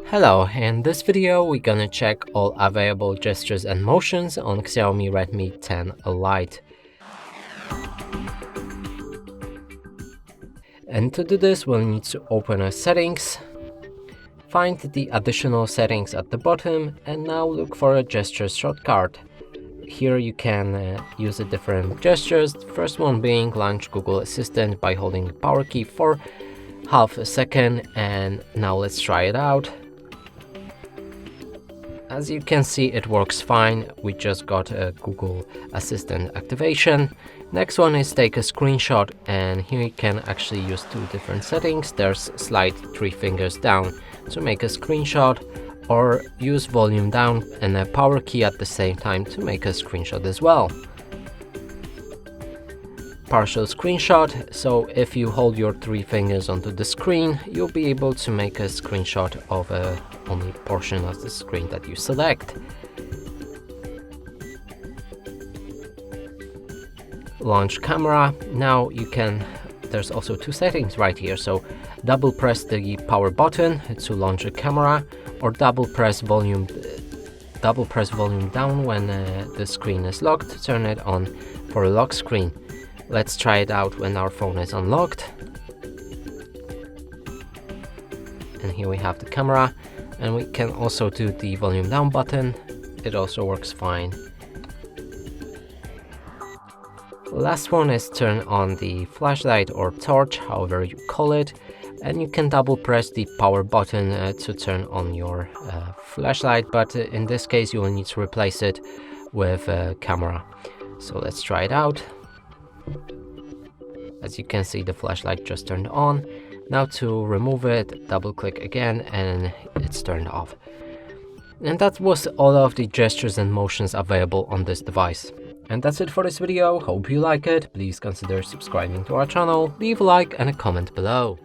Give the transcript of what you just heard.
Hello, in this video we're gonna check all available gestures and motions on Xiaomi Redmi 10 Lite. And to do this we'll need to open our settings, find the additional settings at the bottom, and now look for a gestures shortcut. Here you can use the different gestures, the first one being launch Google Assistant by holding the power key for half a second, and now let's try it out. As you can see, it works fine. We just got a Google Assistant activation. Next one is take a screenshot, and here you can actually use two different settings. There's slide 3 fingers down to make a screenshot, or use volume down and a power key at the same time to make a screenshot as well. Partial screenshot, so if you hold your 3 fingers onto the screen, you'll be able to make a screenshot of only portion of the screen that you select. Launch camera. Now you can, there's also two settings right here, so double press the power button to launch a camera, or double press volume down when the screen is locked to turn it on for a lock screen. Let's try it out when our phone is unlocked. And here we have the camera, and we can also do the volume down button. It also works fine. Last one is turn on the flashlight or torch, however you call it, and you can double press the power button to turn on your flashlight, but in this case you will need to replace it with a camera. So let's try it out. As you can see, the flashlight just turned on. Now to remove it, double click again and it's turned off. And that was all of the gestures and motions available on this device. And that's it for this video. Hope you like it. Please consider subscribing to our channel, leave a like and a comment below.